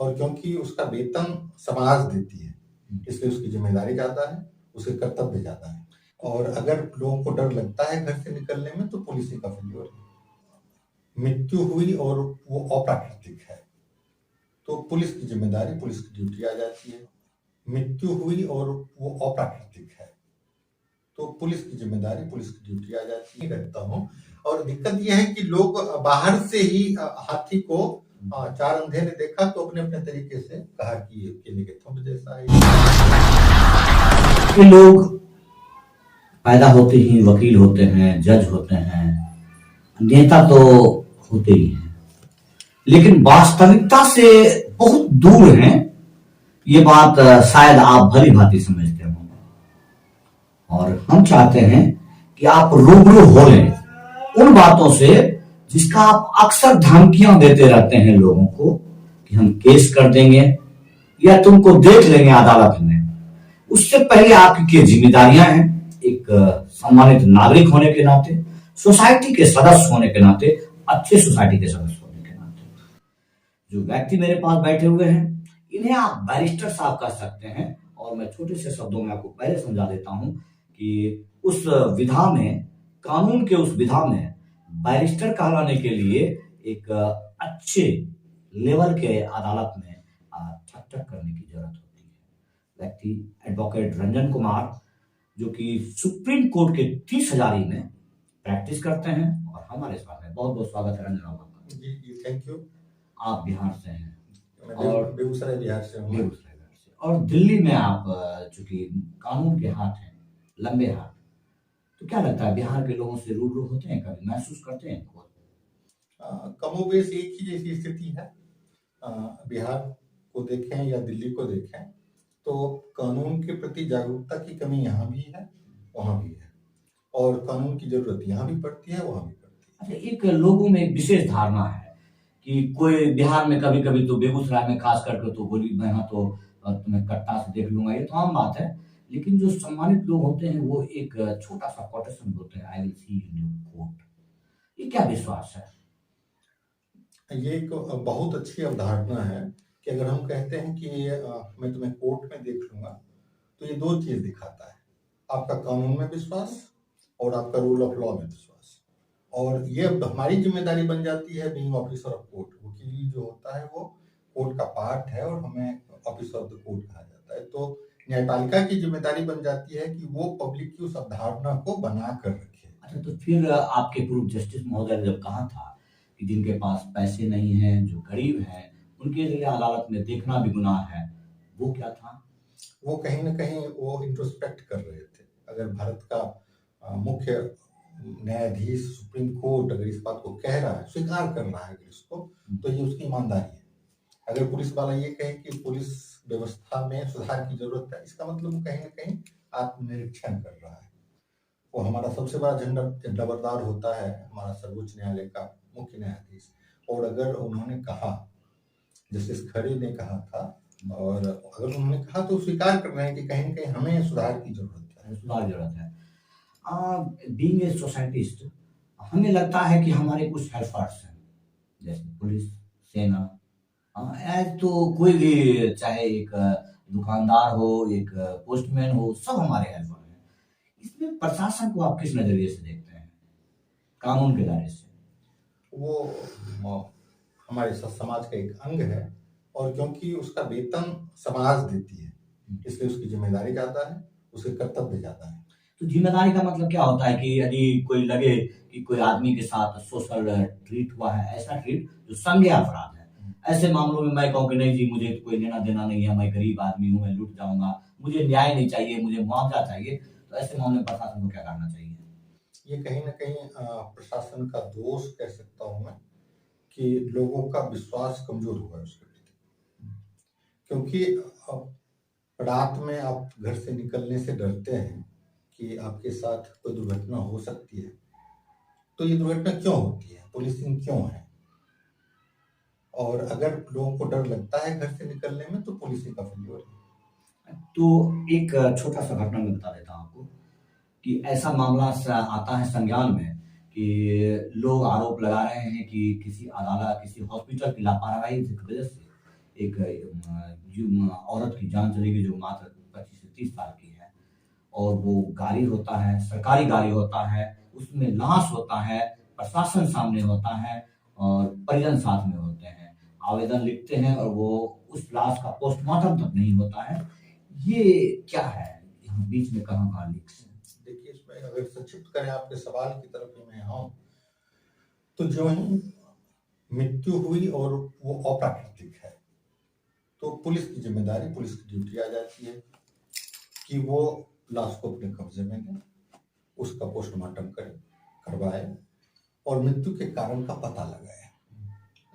और क्योंकि उसका वेतन समाज देती है, इसलिए उसकी जिम्मेदारी ज्यादा है, उसके कर्तव्य ज्यादा है। और अगर लोगों को डर लगता है घर से निकलने में तो पुलिस का फेल्योर है। मृत्यु हुई और वो अप्राकृतिक है तो पुलिस की जिम्मेदारी, पुलिस की ड्यूटी आ जाती है। मृत्यु हुई और वो अप्राकृतिक है तो पुलिस की जिम्मेदारी, पुलिस की ड्यूटी आ जाती है। करता हूँ और दिक्कत यह है कि लोग बाहर से ही हाथी को चार अंधे ने देखा तो अपने अपने तरीके से कहा कि ये थंब जैसा है। ये लोग पैदा होते ही वकील होते हैं, जज होते हैं, नेता तो होते ही हैं, लेकिन वास्तविकता से बहुत दूर हैं। ये बात शायद आप भली भांति समझते होंगे और हम चाहते हैं कि आप रूबरू हो लें उन बातों से जिसका आप अक्सर धमकियां देते रहते हैं लोगों को कि हम केस कर देंगे या तुमको देख लेंगे अदालत में। उससे पहले आपकी जिम्मेदारियां हैं, एक सम्मानित नागरिक होने के नाते, सोसाइटी के सदस्य होने के नाते, अच्छे सोसाइटी के सदस्य होने के नाते। जो व्यक्ति मेरे पास बैठे हुए हैं इन्हें आप बैरिस्टर साहब कह सकते हैं और मैं छोटे से शब्दों में आपको पहले समझा देता हूं कि उस विधा में, कानून के उस विधा में बैरिस्टर कहलाने के लिए एक अच्छे लेवल के अदालत में ठक करने की जरूरत होती है। व्यक्ति एडवोकेट रंजन कुमार जो कि सुप्रीम कोर्ट के 30 हजारी में प्रैक्टिस करते हैं और हमारे साथ में बहुत बहुत स्वागत है रंजन आपका। जी थैंक यू। आप बिहार से हैं और बेगूसराय बिहार से हूँ। बेगूसराय से और दिल्ली में आप चूंकि कानून के हाथ हैं, लंबे हाथ, तो क्या लगता है बिहार के लोगों से रूबरू होते हैं, कभी महसूस करते हैं? कमोबेश एक ही जैसी स्थिति है। बिहार को देखें या दिल्ली को देखें तो कानून के प्रति जागरूकता की कमी यहाँ भी है, वहाँ भी है, और कानून की जरूरत यहाँ भी पड़ती है, वहाँ भी पड़ती है। अच्छा, एक लोगों में एक विशेष धारणा है कि कोई बिहार में कभी कभी तो बेगूसराय में खास करके तो बोली मैं तो तुम्हें कट्टा से देख लूंगा, ये तो आम बात है। लेकिन जो सम्मानित लोग होते हैं वो एक छोटा सा कोटेशन बोलते हैं, I will see in your court. ये क्या विश्वास है? ये एक बहुत अच्छी अवधारणा है कि अगर हम कहते हैं कि मैं तुम्हें कोर्ट में देख लूंगा तो ये दो चीज दिखाता है, आपका कानून में विश्वास और आपका रूल ऑफ लॉ में विश्वास। और ये हमारी जिम्मेदारी बन जाती है बीइंग ऑफिसर ऑफ कोर्ट। वकील जो होता है वो कोर्ट का पार्ट है और हमें ऑफिसर ऑफ द कोर्ट कहा जाता है। तो न्यायपालिका की जिम्मेदारी बन जाती है कि वो पब्लिक की उस अवधारणा को बना कर रखे। अच्छा, तो फिर आपके पूर्व जस्टिस महोदय ने जब कहा था कि जिनके पास पैसे नहीं हैं, जो गरीब हैं, उनके लिए अदालत में देखना भी गुनाह है, वो क्या था? वो कहीं ना कहीं वो इंट्रोस्पेक्ट कर रहे थे। अगर भारत का मुख्य न्यायाधीश सुप्रीम कोर्ट अगर इस बात को कह रहा है, स्वीकार कर रहा है इसको, तो ये उसकी ईमानदारी है। अगर पुलिस वाला ये कहे कि पुलिस व्यवस्था में सुधार की जरूरत है, इसका मतलब कहीं ना कहीं आत्मनिरीक्षण कर रहा है। वो हमारा सबसे बड़ा झंडा डबरदार होता है, हमारा सर्वोच्च न्यायालय का मुख्य न्यायाधीश। और अगर उन्होंने कहा, जस्टिस खरे ने कहा था, और अगर उन्होंने कहा तो स्वीकार कर रहे हैं कि कहीं ना कहीं हमें सुधार की जरूरत है। सुधार जरूरत है। बीइंग ए सोसाइटिस्ट, हमें लगता है कि हमारे कुछ हेल्पर्स हैं, जैसे पुलिस, सेना, एज तो कोई भी, चाहे एक दुकानदार हो, एक पोस्टमैन हो, सब हमारे हेल्पर हैं। इसमें प्रशासन को आप किस नजरिए से देखते हैं, कानून के दायरे से? वो हमारे समाज का एक अंग है और क्योंकि उसका वेतन समाज देती है, इसलिए उसकी जिम्मेदारी ज्यादा है, उसके कर्तव्य ज्यादा है। तो जिम्मेदारी का मतलब क्या होता है कि यदि कोई लगे कि कोई आदमी के साथ सोशल ट्रीट हुआ है, ऐसा ट्रीट जो संज्ञेय अपराध है, ऐसे मामलों में मैं कहूँ कि नहीं जी, मुझे कोई लेना देना नहीं है, मैं गरीब आदमी हूँ, मैं लूट जाऊंगा, मुझे न्याय नहीं चाहिए, मुझे मुआवजा चाहिए, तो ऐसे मामले में प्रशासन को क्या करना चाहिए? ये कहीं ना कहीं प्रशासन का दोष कह सकता हूँ मैं कि लोगों का विश्वास कमजोर हुआ है उसके प्रति। क्योंकि रात में आप घर से निकलने से डरते हैं कि आपके साथ कोई दुर्घटना हो सकती है। तो ये दुर्घटना क्यों होती है, पुलिसिंग क्यों है? और अगर लोगों को डर लगता है घर से निकलने में तो पुलिसिंग का फेल्योर है। तो एक छोटा सा घटना मैं बता देता हूँ आपको कि ऐसा मामला आता है संज्ञान में कि लोग आरोप लगा रहे हैं कि किसी अदालत, किसी हॉस्पिटल की लापरवाही की वजह से एक औरत की जान चली गई जो मात्र 25 से 30 साल की है, और वो गाड़ी होता है, सरकारी गाड़ी होता है, उसमें लाश होता है, प्रशासन सामने होता है और परिजन साथ में होते हैं। आवेदन लिखते हैं और वो उस लाश का पोस्टमार्टम तक नहीं होता है। ये क्या है? यहाँ बीच में कहाँ-कहाँ लीक्स हैं? देखिए, इसमें अगर संक्षिप्त करें आपके सवाल की तरफ ही मैं आऊँ, तो जो ही मृत्यु हुई और वो अप्राकृतिक है, तो पुलिस की जिम्मेदारी, पुलिस की ड्यूटी आ जाती है कि वो लाश को अपने कब्जे में लें, उसका पोस्टमार्टम करें, करवाए और मृत्यु के कारण का पता लगाए।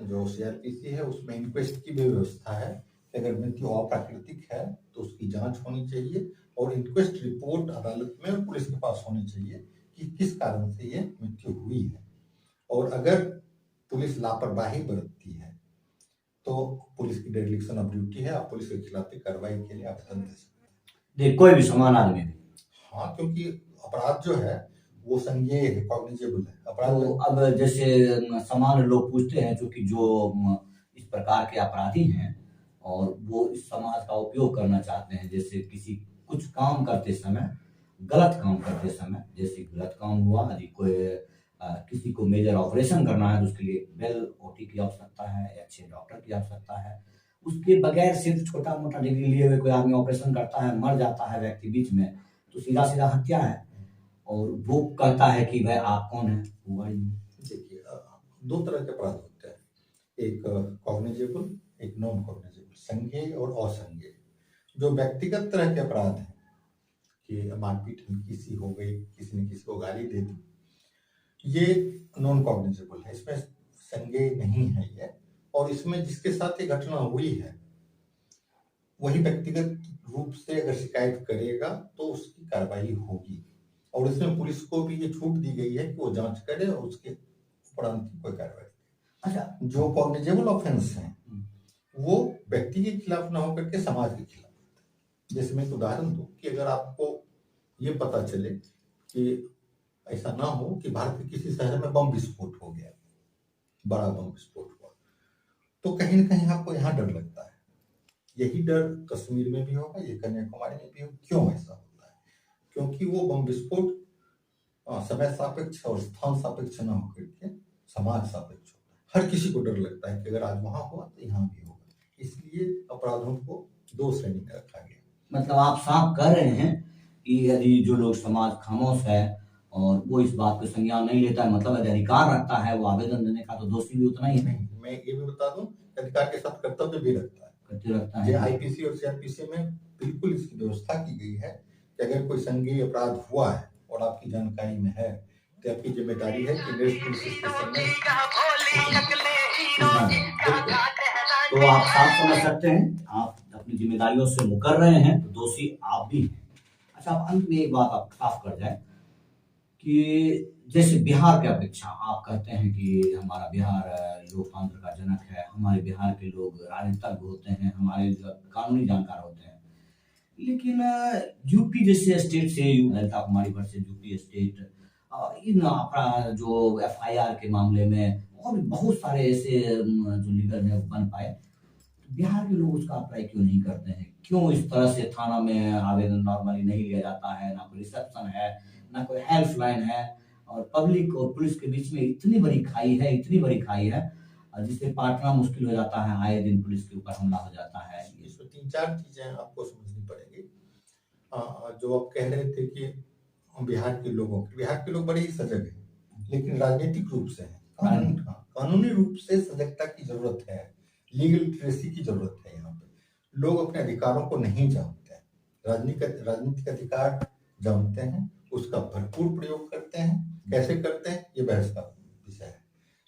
जो सीआरपीसी है उसमें इंक्वेस्ट की भी व्यवस्था है कि अगर मृत्यु अप्राकृतिक है तो उसकी जांच होनी चाहिए और इंक्वेस्ट रिपोर्ट अदालत में और पुलिस के पास होनी चाहिए कि किस कारण से ये मृत्यु हुई है। और अगर पुलिस लापरवाही बरतती है तो पुलिस की डेडिकेशन ऑफ ड्यूटी है, आप पुलिस के खिलाफ कार्रवाई के लिए आवेदन दे सकते हैं। कोई भी समान आदमी भी? हाँ, क्योंकि अपराध जो है वो संज्ञेय है, कॉग्निजेबल है। अपराध तो अब जैसे सामान्य लोग पूछते हैं, चूंकि जो इस प्रकार के अपराधी हैं और वो इस समाज का उपयोग करना चाहते हैं, जैसे किसी कुछ काम करते समय, गलत काम करते समय, जैसे गलत काम हुआ, यदि कोई किसी को मेजर ऑपरेशन करना है तो उसके लिए वेल ओटी की आवश्यकता है, अच्छे डॉक्टर की आवश्यकता है। उसके बगैर सिर्फ छोटा मोटा डिग्री लिए हुए कोई आदमी ऑपरेशन करता है, मर जाता है व्यक्ति बीच में, तो सीधा सीधा हत्या है। और वो कहता है कि भाई आप कौन है? देखिए, दो तरह के अपराध होते हैं, एक कॉग्निजेबल, एक नॉन कॉग्निजेबल, संज्ञेय और असंज्ञेय। जो व्यक्तिगत तरह के अपराध हैं कि मारपीट हल्की सी हो गई, किसी ने किसी को गाली दे दी, ये नॉन कॉग्निजेबल है, इसमें संज्ञेय नहीं है ये। और इसमें जिसके साथ ये घटना हुई है वही व्यक्तिगत रूप से अगर शिकायत करेगा तो उसकी कार्रवाई होगी। और इसमें पुलिस को भी ये छूट दी गई है कि वो जांच करे और उसके उपरांत की कोई कार्रवाई। अच्छा, जो कॉग्निजेबल ऑफेंस हैं वो व्यक्ति के खिलाफ ना होकर के समाज के खिलाफ। जैसे मैं एक उदाहरण दूं कि अगर आपको ये पता चले कि ऐसा ना हो कि भारत के किसी शहर में बम विस्फोट हो गया, बड़ा बम विस्फोट हुआ, तो कहीं ना कहीं आपको यहाँ डर लगता है। यही डर कश्मीर में भी होगा, ये कन्याकुमारी में भी होगा। क्यों ऐसा होता है? क्योंकि वो बम विस्फोट समय सापेक्ष और स्थान सापेक्ष न होकर के समाज सापेक्ष होता है। हर किसी को डर लगता है कि अगर आज वहां हुआ तो यहाँ भी होगा, इसलिए अपराधों को दो श्रेणी में रखा गया। मतलब आप साफ कह रहे हैं कि यदि जो लोग समाज खामोश है और वो इस बात को संज्ञान नहीं लेता है, मतलब यदि अधिकार रखता है वो आवेदन देने का, तो दोषी भी उतना ही है। नहीं, मैं ये भी बता दूं, अधिकार के साथ कर्तव्य भी रखता है। आईपीसी और सीआरपीसी में बिल्कुल इसकी व्यवस्था की गई है कि अगर कोई संज्ञेय अपराध हुआ है और आपकी जानकारी में है तो आपकी जिम्मेदारी है कि पुलिस स्टेशन में। तो आप साफ समझ सकते हैं, आप अपनी जिम्मेदारियों से मुकर रहे हैं तो दोषी आप भी हैं। अच्छा, अब अंत में एक बात आप साफ कर जाए कि जैसे बिहार की अपेक्षा आप कहते हैं कि हमारा बिहार लोकतंत्र का जनक है, हमारे बिहार के लोग राजनीतिज्ञ होते हैं, हमारे कानूनी जानकार होते हैं, लेकिन यूपी जैसे स्टेट से, ललिता कुमारी भट्ट से यूपी स्टेट, इन अपराध जो एफआईआर के मामले में और भी बहुत सारे ऐसे जो लीडर हैं बन पाए, बिहार के लोग उसका अप्लाई क्यों नहीं करते हैं? क्यों इस तरह से थाना में आवेदन नॉर्मली नहीं लिया जाता है? ना कोई रिसेप्शन है, ना कोई हेल्पलाइन है, और पब्लिक और पुलिस के बीच में इतनी बड़ी खाई है, इतनी बड़ी खाई है, जिससे पाटना मुश्किल हो जाता है, आए दिन पुलिस के ऊपर हमला हो जाता है। इसमें 3-4 चीजें आपको समझनी पड़ेगी। जो आप कह रहे थे कि बिहार के लोग बड़े ही सजग हैं, लेकिन राजनीतिक रूप से है, कानूनी रूप से सजगता की जरूरत है, लीगल लिटरेसी की जरूरत है। यहाँ पे लोग अपने अधिकारों को नहीं जानते हैं, राजनीतिक अधिकार जानते हैं, उसका भरपूर प्रयोग करते हैं। कैसे करते हैं ये बहस का विषय है,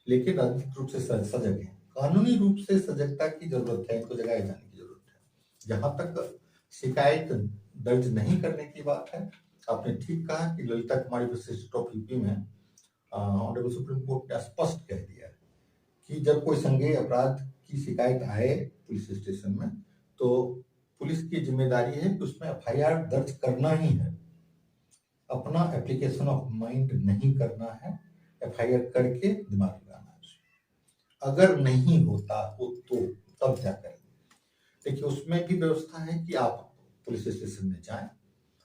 लेकिन राजनीतिक रूप से सजग है। कानूनी रूप से सजगता की जरूरत है, इनको जगाए जाने की जरूरत है। जहां तक शिकायत दर्ज नहीं करने की बात है, आपने ठीक कहा कि ललिता कुमारी वर्सेस टॉप यूपी में ऑनरेबल सुप्रीम कोर्ट ने स्पष्ट कह दिया है कि जब कोई संज्ञेय अपराध की शिकायत आए पुलिस स्टेशन में तो पुलिस की जिम्मेदारी है कि उसमें एफआईआर दर्ज करना ही है, अपना एप्लीकेशन ऑफ माइंड नहीं करना है, एफआईआर करके दिमाग लगाना है। अगर नहीं होता हो तो तब क्या करें? देखिए उसमें भी व्यवस्था है कि आप पुलिस स्टेशन में जाएं,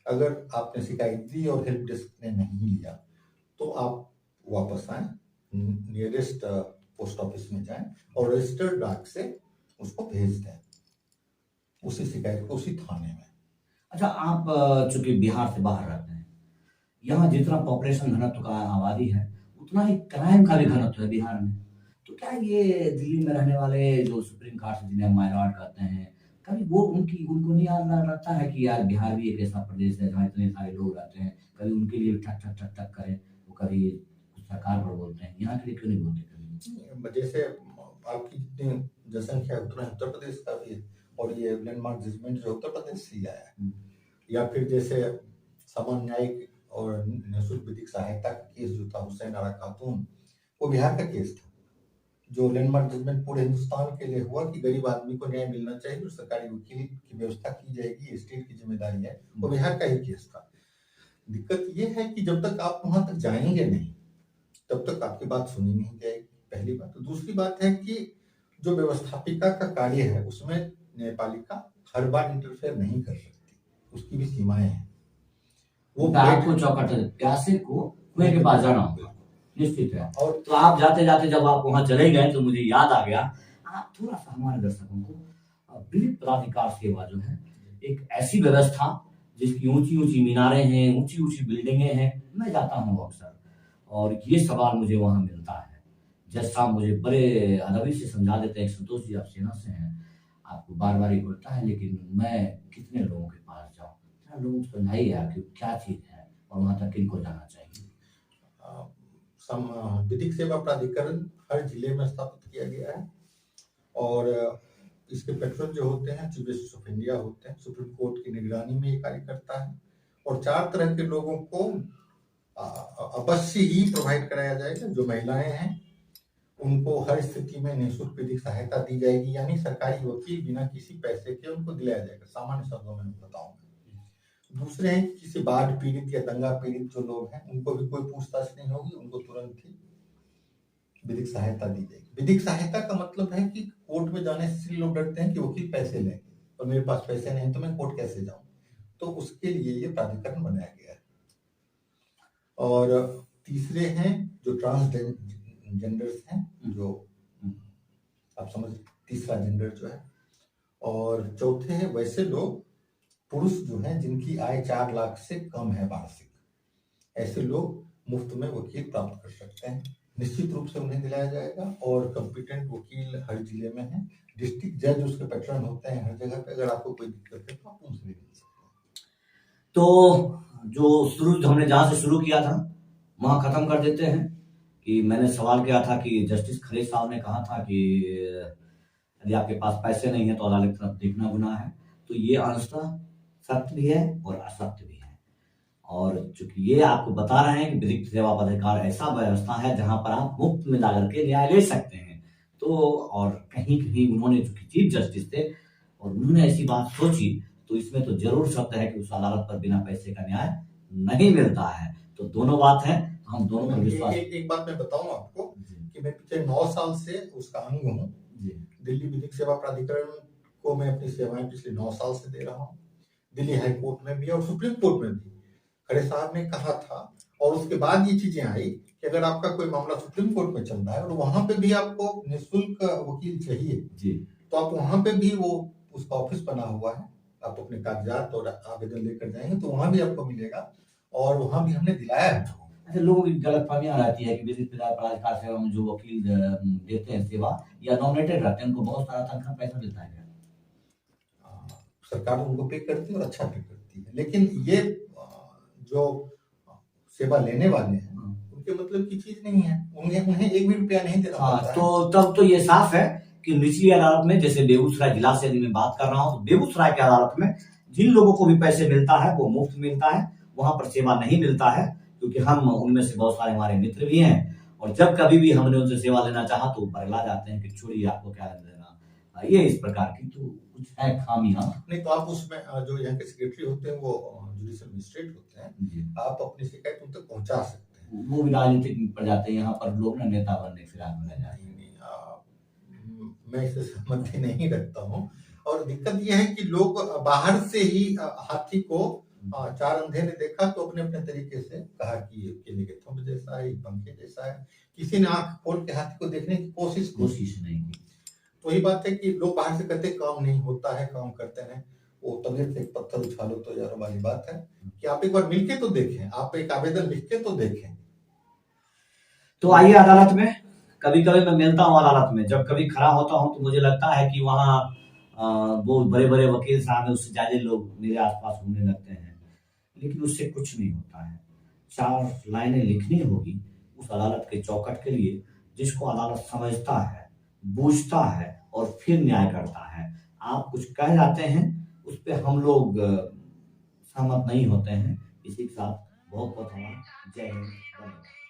अगर आपने शिकायत दी और हेल्प डेस्क ने नहीं लिया तो आप वापस आए, नियरेस्ट पोस्ट ऑफिस में जाएं और रजिस्टर्ड डाक से उसको भेज दें, उसी शिकायत को उसी थाने में। अच्छा, आप चूंकि बिहार से बाहर रहते हैं, यहाँ जितना पॉपुलेशन घनत्व का आबादी है उतना ही क्राइम का भी घनत्व है बिहार में। तो क्या ये दिल्ली में रहने वाले जो सुप्रीम कोर्ट से जिन्हें माय लॉर्ड कहते हैं, कभी वो उनको नहीं लगता है कि यार बिहार भी एक ऐसा प्रदेश है जहाँ इतने सारे लोग रहते हैं, कभी उनके लिए ठक ठक ठक ठक करें, वो कभी कुछ सरकार पर बोलते हैं, यहाँ के लिए क्यों नहीं बोलते कभी? जैसे आपकी जितनी जनसंख्या है उतना उत्तर प्रदेश का भी है, और ये लैंडमार्क जजमेंट जो उत्तर प्रदेश से ही आया है। या फिर जैसे सामान्य न्यायिक और निःशुल्क विधिक सहायता का केस जो था हुसैन आरा खातून, वो बिहार का केस था, जो लैंडमार्क जजमेंट पूरे हिंदुस्तान के लिए हुआ कि गरीब आदमी को न्याय मिलना चाहिए और सरकारी वकील की व्यवस्था की जाएगी, स्टेट की जिम्मेदारी है, वो बिहार का ही केस था। दिक्कत ये है कि जब तक आप वहां तक जाएंगे नहीं तब तक आपकी बात सुनी नहीं जाएगी, पहली बात। तो दूसरी बात है कि जो व्यवस्थापिका का कार्य है उसमें न्यायपालिका हर बार इंटरफेयर नहीं कर सकती, उसकी भी सीमाएं हैं। वो आपको चौकट प्यासे को कुएं के पास जाना होगा, निश्चित है। और तो आप जाते जाते जब आप वहां चले गए तो मुझे याद आ गया, आप थोड़ा सा हमारे दर्शकों को विधिक प्राधिकार सेवा जो है एक ऐसी व्यवस्था जिसकी ऊंची ऊंची मीनारें हैं, ऊंची ऊंची बिल्डिंगें हैं, मैं जाता हूँ अक्सर और ये सवाल मुझे वहां मिलता है। जज साहब मुझे बड़े अदबी से समझा देते हैं, संतोष जी आप सेना से हैं, आपको बार बार ये बोलता है, लेकिन मैं कितने लोगों के पास जाऊँ, लोगों को समझाइए कि क्या चीज है और वहां तक किनको जाना चाहिए। विधिक सेवा प्राधिकरण हर जिले में स्थापित किया गया है और इसके पैट्रन जो होते हैं चीफ जस्टिस ऑफ इंडिया होते हैं, सुप्रीम कोर्ट की निगरानी में ये कार्य करता है। और 4 तरह के लोगों को अवश्य ही प्रोवाइड कराया जाएगा। जो महिलाएं हैं उनको हर स्थिति में निःशुल्क विधिक सहायता दी जाएगी, यानी सरकारी वकील बिना किसी पैसे के उनको दिलाया जाएगा, सामान्य शब्दों में बताऊंगा। दूसरे हैं किसी बाढ़ पीड़ित या दंगा पीड़ित जो लोग हैं उनको भी कोई पूछताछ नहीं होगी, उनको तुरंत ही विधिक सहायता दी जाएगी। विधिक सहायता का मतलब है कि कोर्ट में जाने से इसलिए लोग डरते हैं कि वकील पैसे लेंगे और मेरे पास पैसे नहीं तो मैं कोर्ट कैसे जाऊं, तो उसके लिए ये प्राधिकरण बनाया गया है। और तीसरे हैं जो ट्रांसजेंडर्स हैं, जो आप समझ, तीसरा जेंडर जो है। और चौथे हैं वैसे लोग पुरुष जो हैं जिनकी आय 4 लाख से कम है वार्षिक, ऐसे लोग मुफ्त में वकील प्राप्त कर सकते हैं, निश्चित रूप से उन्हें दिलाया जाएगा। और कॉम्पिटेंट वकील हर जिले में है, डिस्ट्रिक्ट जज उसके पैटर्न होते हैं हर जगह पे, अगर आपको कोई दिक्कत है तो आप उनसे भी मिल सकते हैं। तो जो शुरू हमने जहां से शुरू किया था वहां खत्म कर देते हैं कि मैंने सवाल किया था कि जस्टिस खलील साहब ने कहा था कि यदि आपके पास पैसे नहीं है तो अदालत की तरफ देखना गुनाह है। तो ये अंशतः सत्य भी है और असत्य भी है, और चूंकि ये आपको बता रहे हैं कि विधिक सेवा प्राधिकार ऐसा व्यवस्था है जहां पर आप मुफ्त में जाकर के न्याय ले सकते हैं। तो और कहीं कहीं उन्होंने चूंकि चीफ जस्टिस थे और उन्होंने ऐसी बात सोची, तो इसमें तो जरूर शब्द है कि उस अदालत पर बिना पैसे का न्याय नहीं मिलता है। तो दोनों बात है, हम दोनों पर विश्वास। एक बात मैं बताऊं आपको कि मैं पिछले 9 साल से उसका अंग हूँ। दिल्ली विधिक सेवा प्राधिकरण को मैं अपनी सेवाएं पिछले 9 साल से दे रहा हूँ, दिल्ली हाई कोर्ट में भी और सुप्रीम कोर्ट में भी। खड़े साहब ने कहा था और उसके बाद ये चीजें आई कि अगर आपका कोई मामला सुप्रीम कोर्ट में चल रहा है और वहां पे भी आपको निःशुल्क वकील चाहिए जी, तो आप वहां पे भी वो उसका ऑफिस बना हुआ है, आप अपने कागजात और आवेदन लेकर जाएंगे तो वहां भी आपको मिलेगा, और वहां भी हमने दिलाया है। अच्छा, लोगों की गलतफहमियां रहती है कि विधिक प्राधिकार सेवा में जो वकील देते हैं सेवा या नॉमिनेटेड रहते हैं उनको बहुत सारा तनख्वाह पैसा मिलता है, सरकार उनको पे करती है और अच्छा पे करती है। लेकिन ये जो सेवा लेने वाले हैं उनके मतलब की चीज नहीं है, उन्हें 1 भी रुपया नहीं देना पड़ता है। तो तब तो ये साफ है कि निचली अदालत में, जैसे बेगूसराय जिला से यदि मैं बात कर रहा हूँ, तो बेगूसराय की अदालत में जिन लोगों को भी पैसे मिलता है वो मुफ्त मिलता है, वहां पर सेवा नहीं मिलता है, क्योंकि हम उनमें से बहुत सारे हमारे मित्र भी हैं और जब कभी भी हमने उनसे सेवा लेना चाहा तो बरला जाते हैं कि छोड़िए आपको क्या देना, ये इस प्रकार की तो कुछ है खामियां। नहीं तो आप उसमें जो यहाँ के सेक्रेटरी होते हैं वो जुडिशियल मजिस्ट्रेट होते हैं, आप अपनी शिकायत उन तक पहुंचा सकते हैं। वो भी राजनीतिक पड़ जाते हैं यहाँ पर लोग ना, नेता बनने फिलहाल में जाए। मैं इससे सहमति नहीं रखता हूँ। और दिक्कत यह है कि लोग बाहर से ही हाथी को चार अंधे ने देखा तो अपने अपने तरीके से कहा कि ये केले के थंब जैसा है, पंखे जैसा है। किसी ने आंख खोल के हाथी को देखने की कोशिश नहीं की। तो वही बात है कि लोग बाहर से कहते काम नहीं होता है, काम करते हैं, वो तबीयत से एक पत्थर उछालो तो यार वाली बात है कि आप एक बार मिलके तो देखें, आप एक आवेदन लिख के तो देखें। तो आइए अदालत में, कभी कभी मैं मिलता हूँ अदालत में, जब कभी खड़ा होता हूँ तो मुझे लगता है कि वहाँ वो बड़े बड़े वकील साहब, उससे ज्यादा लोग मेरे आसपास घूमने लगते हैं, लेकिन उससे कुछ नहीं होता है। 4 लाइनें लिखनी होगी उस अदालत के चौखट के लिए, जिसको अदालत समझता है, बूझता है और फिर न्याय करता है। आप कुछ कह जाते हैं, उस पर हम लोग सहमत नहीं होते हैं। इसी के साथ बहुत बहुत जय हिंद।